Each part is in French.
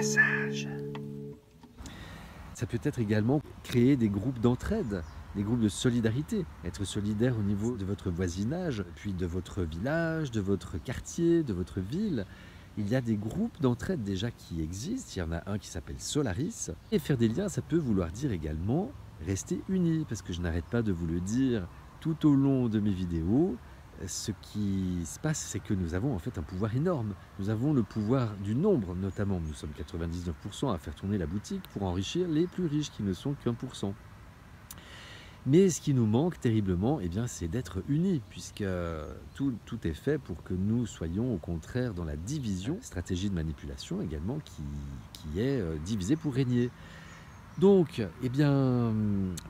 passage. Ça peut être également créer des groupes d'entraide, des groupes de solidarité. Être solidaire au niveau de votre voisinage, puis de votre village, de votre quartier, de votre ville. Il y a des groupes d'entraide déjà qui existent. Il y en a un qui s'appelle Solaris. Et faire des liens, ça peut vouloir dire également rester unis, parce que je n'arrête pas de vous le dire tout au long de mes vidéos. Ce qui se passe, c'est que nous avons en fait un pouvoir énorme. Nous avons le pouvoir du nombre, notamment. Nous sommes 99% à faire tourner la boutique pour enrichir les plus riches qui ne sont qu'1%. Mais ce qui nous manque terriblement, eh bien, c'est d'être unis, puisque tout est fait pour que nous soyons au contraire dans la division, stratégie de manipulation également, qui est diviser pour régner. Donc, eh bien,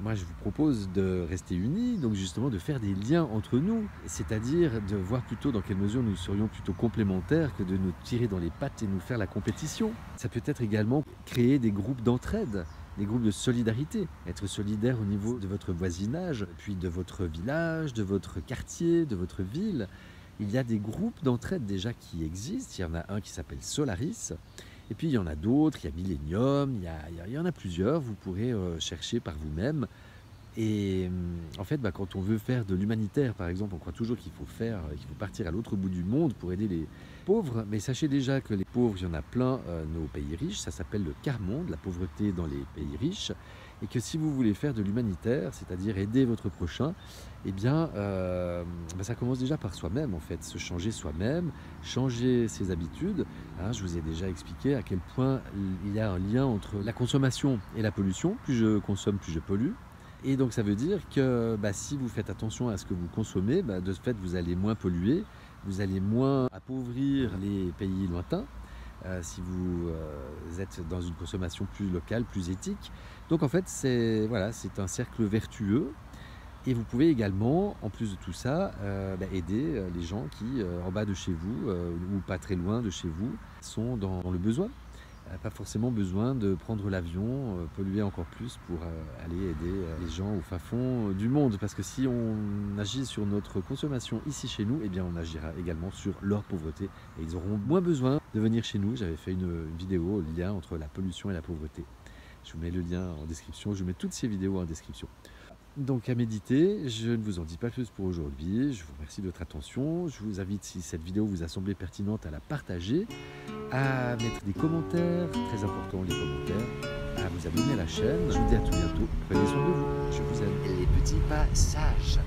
moi je vous propose de rester unis, donc justement de faire des liens entre nous, c'est-à-dire de voir plutôt dans quelle mesure nous serions plutôt complémentaires que de nous tirer dans les pattes et nous faire la compétition. Ça peut être également créer des groupes d'entraide, des groupes de solidarité. Être solidaire au niveau de votre voisinage, puis de votre village, de votre quartier, de votre ville. Il y a des groupes d'entraide déjà qui existent. Il y en a un qui s'appelle Solaris. Et puis il y en a d'autres, il y a Millennium, il y en a plusieurs, vous pourrez chercher par vous-même. Et en fait, quand on veut faire de l'humanitaire, par exemple, on croit toujours qu'il faut partir à l'autre bout du monde pour aider les pauvres. Mais sachez déjà que les pauvres, il y en a plein nos pays riches, ça s'appelle le quart-monde, la pauvreté dans les pays riches. Et que si vous voulez faire de l'humanitaire, c'est-à-dire aider votre prochain, eh bien, ça commence déjà par soi-même, en fait, se changer soi-même, changer ses habitudes. Je vous ai déjà expliqué à quel point il y a un lien entre la consommation et la pollution. Plus je consomme, plus je pollue. Et donc ça veut dire que si vous faites attention à ce que vous consommez, de ce fait vous allez moins polluer, vous allez moins appauvrir les pays lointains, si vous êtes dans une consommation plus locale, plus éthique. Donc en fait c'est un cercle vertueux. Et vous pouvez également, en plus de tout ça, aider les gens qui, en bas de chez vous, ou pas très loin de chez vous, sont dans le besoin. Pas forcément besoin de prendre l'avion, polluer encore plus pour aller aider les gens au fin fond du monde. Parce que si on agit sur notre consommation ici chez nous, eh bien on agira également sur leur pauvreté. Et ils auront moins besoin de venir chez nous. J'avais fait une vidéo, le lien entre la pollution et la pauvreté. Je vous mets le lien en description, je vous mets toutes ces vidéos en description. Donc à méditer, je ne vous en dis pas plus pour aujourd'hui, je vous remercie de votre attention, je vous invite, si cette vidéo vous a semblé pertinente, à la partager, à mettre des commentaires, très important les commentaires, à vous abonner à la chaîne. Je vous dis à tout bientôt, prenez soin de vous, je vous aime. Les petits passages.